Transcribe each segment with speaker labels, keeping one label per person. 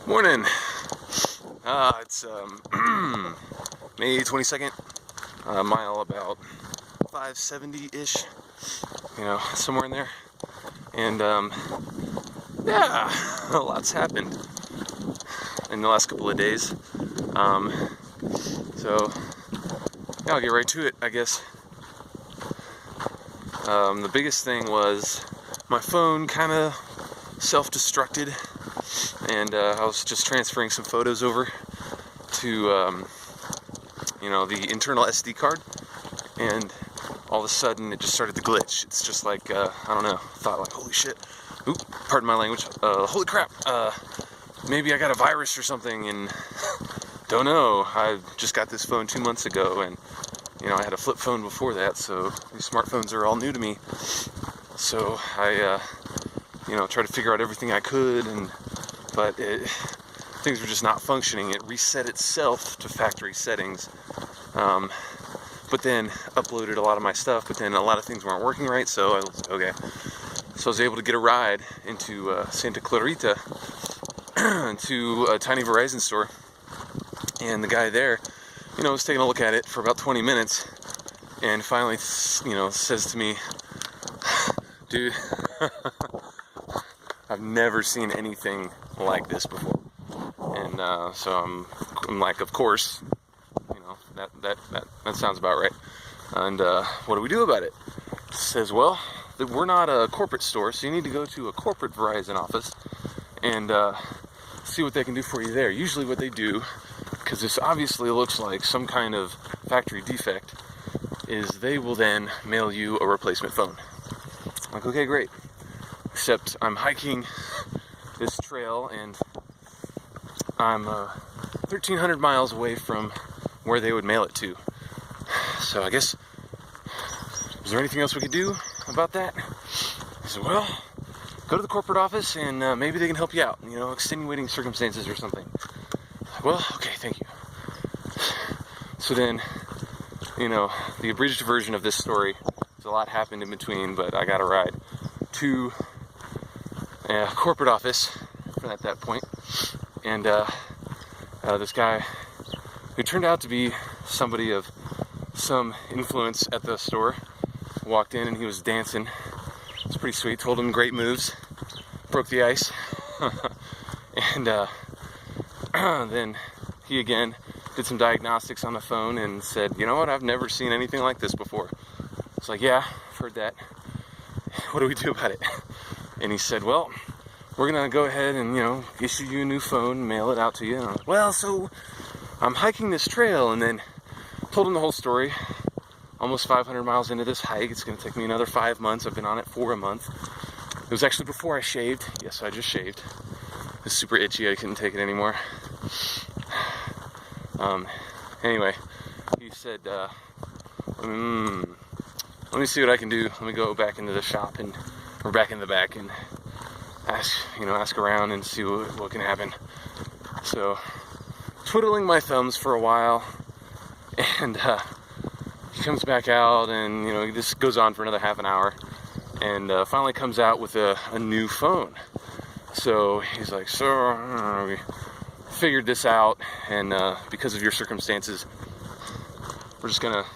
Speaker 1: Morning. It's May 22nd, a mile about 570-ish, somewhere in there. And yeah, a lot's happened in the last couple of days. So yeah, I'll get right to it, I guess. The biggest thing was my phone kind of self-destructed, and I was just transferring some photos over to the internal SD card, and all of a sudden it just started to glitch. It's just like I don't know, thought like, holy shit, oop, pardon my language, holy crap, maybe I got a virus or something, and don't know. I just got this phone 2 months ago, and I had a flip phone before that, so these smartphones are all new to me. So I tried to figure out everything I could, but things were just not functioning. It reset itself to factory settings, but then uploaded a lot of my stuff, but then a lot of things weren't working right, so I was like, okay. So I was able to get a ride into Santa Clarita to a tiny Verizon store, and the guy there, was taking a look at it for about 20 minutes, and finally, says to me, dude, I've never seen anything like this before. And so I'm like, of course, that sounds about right. And what do we do about it? He says, well, we're not a corporate store, so you need to go to a corporate Verizon office and see what they can do for you there. Usually what they do, because this obviously looks like some kind of factory defect, is they will then mail you a replacement phone. I'm like, okay, great. Except I'm hiking this trail, and I'm 1,300 miles away from where they would mail it to. So I guess, is there anything else we could do about that? I said, well, go to the corporate office and maybe they can help you out, extenuating circumstances or something. Well, okay, thank you. So then, the abridged version of this story, a lot happened in between, but I got a ride to a corporate office at that point, and this guy, who turned out to be somebody of some influence at the store, walked in and he was dancing. It's pretty sweet. Told him great moves, broke the ice, and then he again did some diagnostics on the phone and said, you know what, I've never seen anything like this before. It's like, yeah, I've heard that. What do we do about it? And he said, well, we're gonna go ahead and issue you a new phone, mail it out to you. And I was like, well, so I'm hiking this trail, and then told him the whole story. Almost 500 miles into this hike. It's gonna take me another 5 months. I've been on it for a month. It was actually before I shaved. Yes, I just shaved. It was super itchy. I couldn't take it anymore. Anyway, he said, let me see what I can do. Let me go back into the shop or back in the back and ask around and see what can happen. So, twiddling my thumbs for a while, and he comes back out, and this goes on for another half an hour, and finally comes out with a new phone. So he's like, so we figured this out, and because of your circumstances, we're just gonna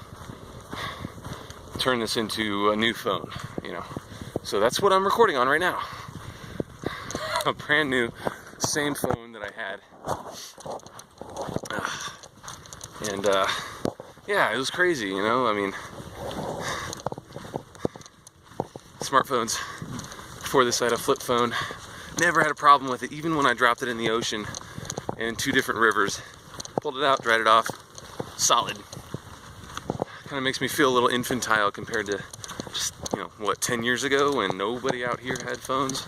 Speaker 1: turn this into a new phone, So that's what I'm recording on right now. A brand new, same phone that I had. And yeah, it was crazy, smartphones, before this I had a flip phone. Never had a problem with it, even when I dropped it in the ocean in 2 different rivers. Pulled it out, dried it off, solid. Kind of makes me feel a little infantile compared to just, 10 years ago when nobody out here had phones.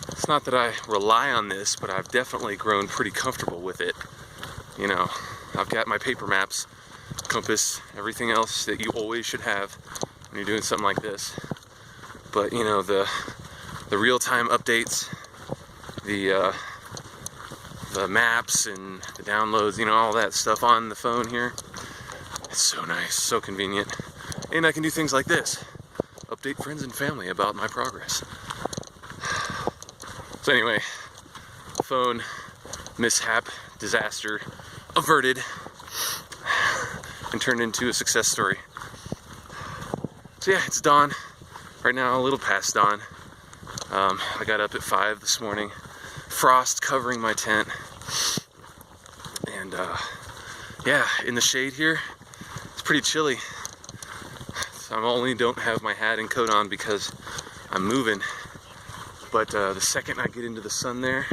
Speaker 1: It's not that I rely on this, but I've definitely grown pretty comfortable with it. I've got my paper maps, compass, everything else that you always should have when you're doing something like this. But, the real-time updates, the maps and the downloads, all that stuff on the phone here, it's so nice, so convenient. And I can do things like this. Update friends and family about my progress. So anyway, phone mishap, disaster averted, and turned into a success story. So yeah, it's dawn. Right now, a little past dawn. I got up at 5 this morning. Frost covering my tent. And yeah, in the shade here, it's pretty chilly. So I only don't have my hat and coat on because I'm moving. But the second I get into the sun there,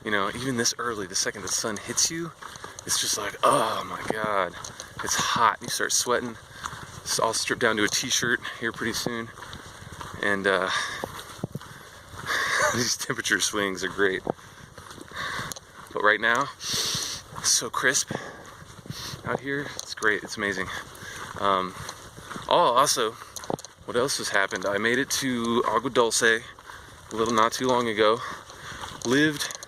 Speaker 1: you know, even this early, the second the sun hits you, it's just like, oh my God, it's hot. You start sweating. So I'll strip down to a t-shirt here pretty soon. And these temperature swings are great. But right now, it's so crisp out here. It's great. It's amazing. Also, what else has happened? I made it to Agua Dulce not too long ago. Lived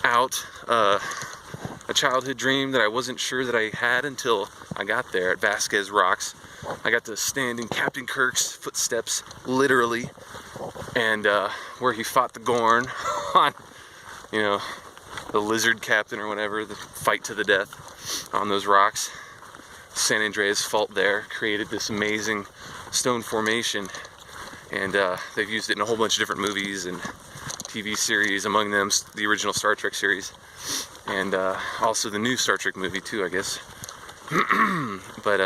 Speaker 1: out a childhood dream that I wasn't sure that I had until I got there at Vasquez Rocks. I got to stand in Captain Kirk's footsteps, literally, and where he fought the Gorn on, you know, the lizard captain or whatever, the fight to the death on those rocks. San Andreas Fault there created this amazing stone formation, and they've used it in a whole bunch of different movies and TV series, among them the original Star Trek series, and also the new Star Trek movie too, I guess. But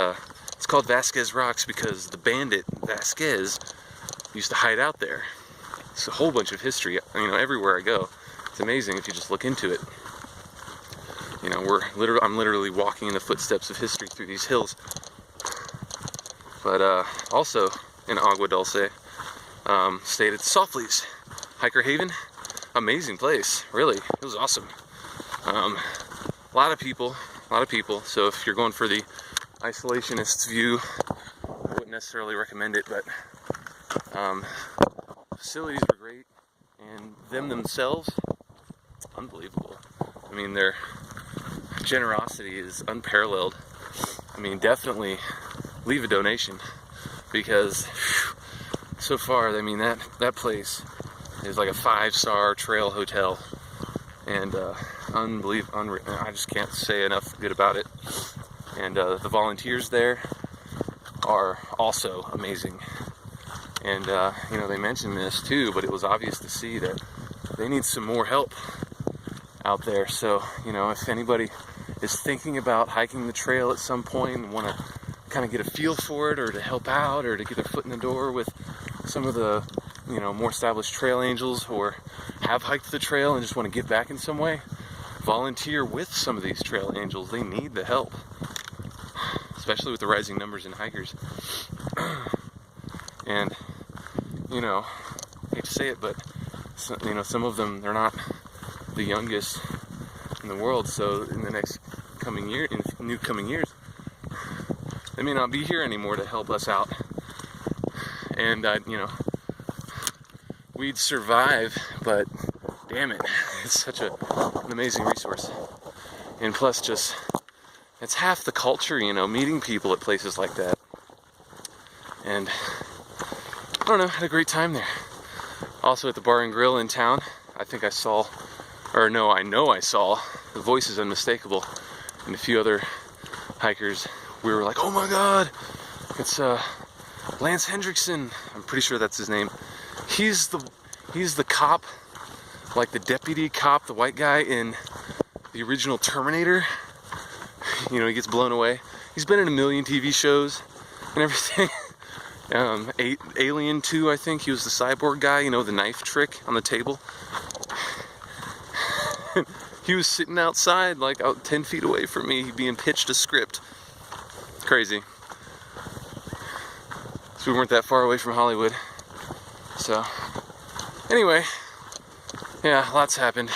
Speaker 1: it's called Vasquez Rocks because the bandit Vasquez used to hide out there. It's a whole bunch of history, you know, everywhere I go. It's amazing if you just look into it. You know, I'm literally walking in the footsteps of history through these hills. But also in Agua Dulce, stayed at the Softleys Hiker Haven. Amazing place, really. It was awesome. A lot of people. So if you're going for the isolationist view, I wouldn't necessarily recommend it, but facilities were great, and them themselves, unbelievable. I mean, their generosity is unparalleled. I mean, definitely leave a donation, because so far, I mean, that place is like a 5-star trail hotel, and I just can't say enough good about it. And the volunteers there are also amazing. And you know, they mentioned this too, but it was obvious to see that they need some more help out there. So, you know, if anybody is thinking about hiking the trail at some point and want to kind of get a feel for it, or to help out, or to get their foot in the door with some of the, you know, more established trail angels, or have hiked the trail and just want to give back in some way, volunteer with some of these trail angels. They need the help, especially with the rising numbers in hikers. And, you know, I hate to say it, but, you know, some of them, they're not the youngest in the world, so in the coming years, they may not be here anymore to help us out. And, you know, we'd survive, but damn it, it's such an amazing resource. And plus, just, it's half the culture, you know, meeting people at places like that. And I don't know, had a great time there. Also at the Bar and Grill in town, I know I saw, the voice is unmistakable, and a few other hikers. We were like, oh my God, it's Lance Hendrickson. I'm pretty sure that's his name. He's the cop, like the deputy cop, the white guy in the original Terminator. You know, he gets blown away. He's been in a million TV shows and everything. Alien 2, I think. He was the cyborg guy, you know, the knife trick on the table. He was sitting outside, like out 10 feet away from me, being pitched a script. Crazy. So we weren't that far away from Hollywood. So, anyway, yeah, lots happened.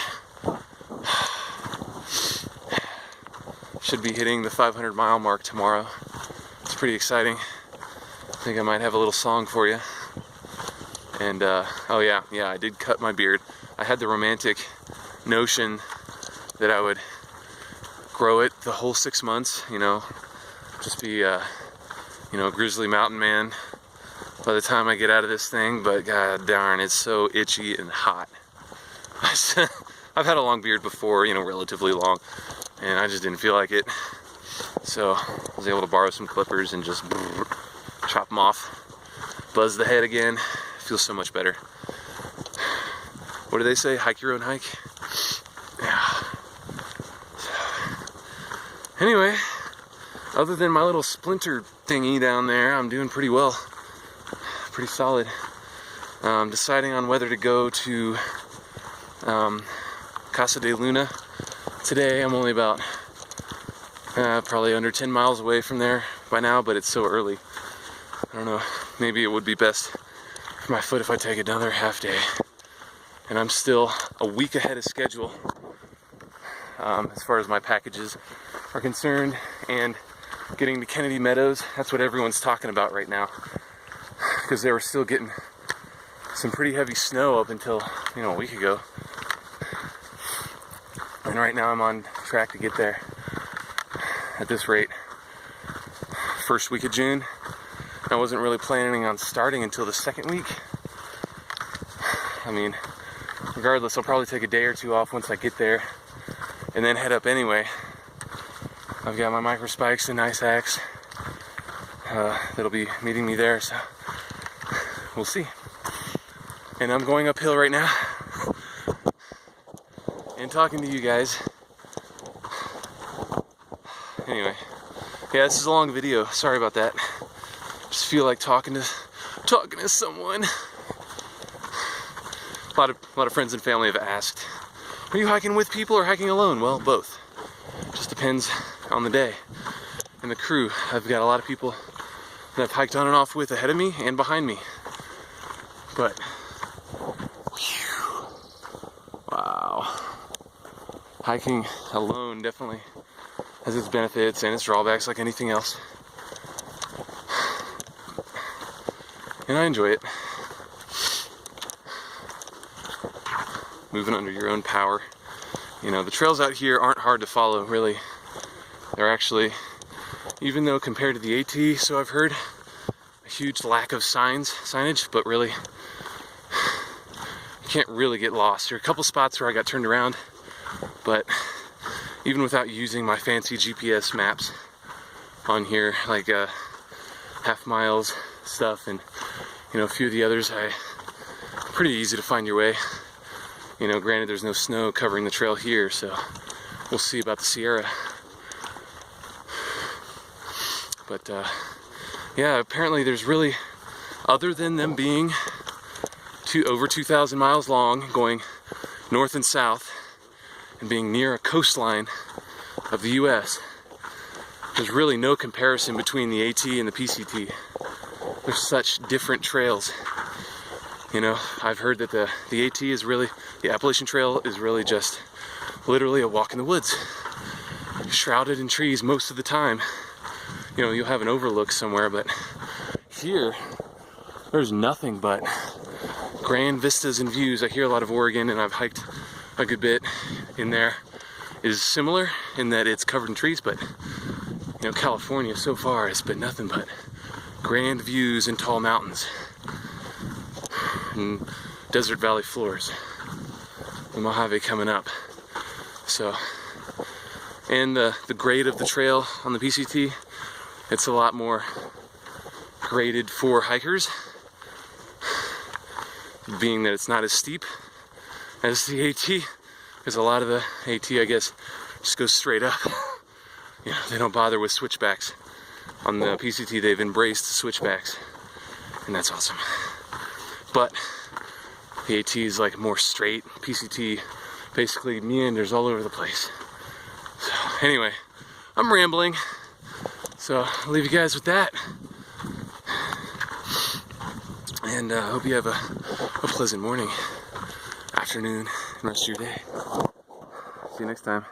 Speaker 1: Should be hitting the 500-mile mark tomorrow. It's pretty exciting. I think I might have a little song for you. And, oh yeah, I did cut my beard. I had the romantic notion that I would grow it the whole 6 months, you know, just be, you know, grizzly mountain man by the time I get out of this thing, but god darn, it's so itchy and hot. I've had a long beard before, you know, relatively long, and I just didn't feel like it. So I was able to borrow some clippers and just chop them off. Buzz the head again. Feels so much better. What do they say? Hike your own hike? Yeah. Anyway, other than my little splinter thingy down there, I'm doing pretty well. Pretty solid. Deciding on whether to go to Casa de Luna today. I'm only about probably under 10 miles away from there by now, but it's so early. I don't know, maybe it would be best for my foot if I take another half day. And I'm still a week ahead of schedule as far as my packages are concerned, and getting to Kennedy Meadows. That's what everyone's talking about right now, because they were still getting some pretty heavy snow up until, you know, a week ago. And right now I'm on track to get there at this rate. First week of June. I wasn't really planning on starting until the second week. I mean, regardless, I'll probably take a day or two off once I get there and then head up anyway. I've got my micro spikes and ice axe that'll be meeting me there, so we'll see. And I'm going uphill right now and talking to you guys. Anyway, yeah, this is a long video. Sorry about that. Just feel like talking to someone. A lot of friends and family have asked, are you hiking with people or hiking alone? Well, both. Just depends on the day and the crew. I've got a lot of people that I've hiked on and off with ahead of me and behind me. But, whew, wow. Hiking alone definitely has its benefits and its drawbacks like anything else. And I enjoy it. Moving under your own power. You know, the trails out here aren't hard to follow, really. They're actually, even though compared to the AT, so I've heard, a huge lack of signage, but really, you can't really get lost. There are a couple spots where I got turned around, but even without using my fancy GPS maps on here, like half miles stuff and, you know, a few of the others, pretty easy to find your way. You know, granted there's no snow covering the trail here, so we'll see about the Sierra. But yeah, apparently there's really, other than them being over 2,000 miles long, going north and south, and being near a coastline of the US, there's really no comparison between the AT and the PCT. They're such different trails. You know, I've heard that the AT is really, the Appalachian Trail is really just literally a walk in the woods. Shrouded in trees most of the time. You know, you'll have an overlook somewhere, but here, there's nothing but grand vistas and views. I hear a lot of Oregon, and I've hiked a good bit in there, is similar in that it's covered in trees, but, you know, California so far has been nothing but grand views and tall mountains and desert valley floors. The Mojave coming up. So, and the grade of the trail on the PCT, it's a lot more graded for hikers, being that it's not as steep as the AT, because a lot of the AT, I guess, just goes straight up. You know, they don't bother with switchbacks. On the PCT, they've embraced switchbacks, and that's awesome. But the AT is like more straight. PCT basically meanders all over the place. So anyway, I'm rambling, so I'll leave you guys with that. And I hope you have a pleasant morning, afternoon, and rest of your day. See you next time.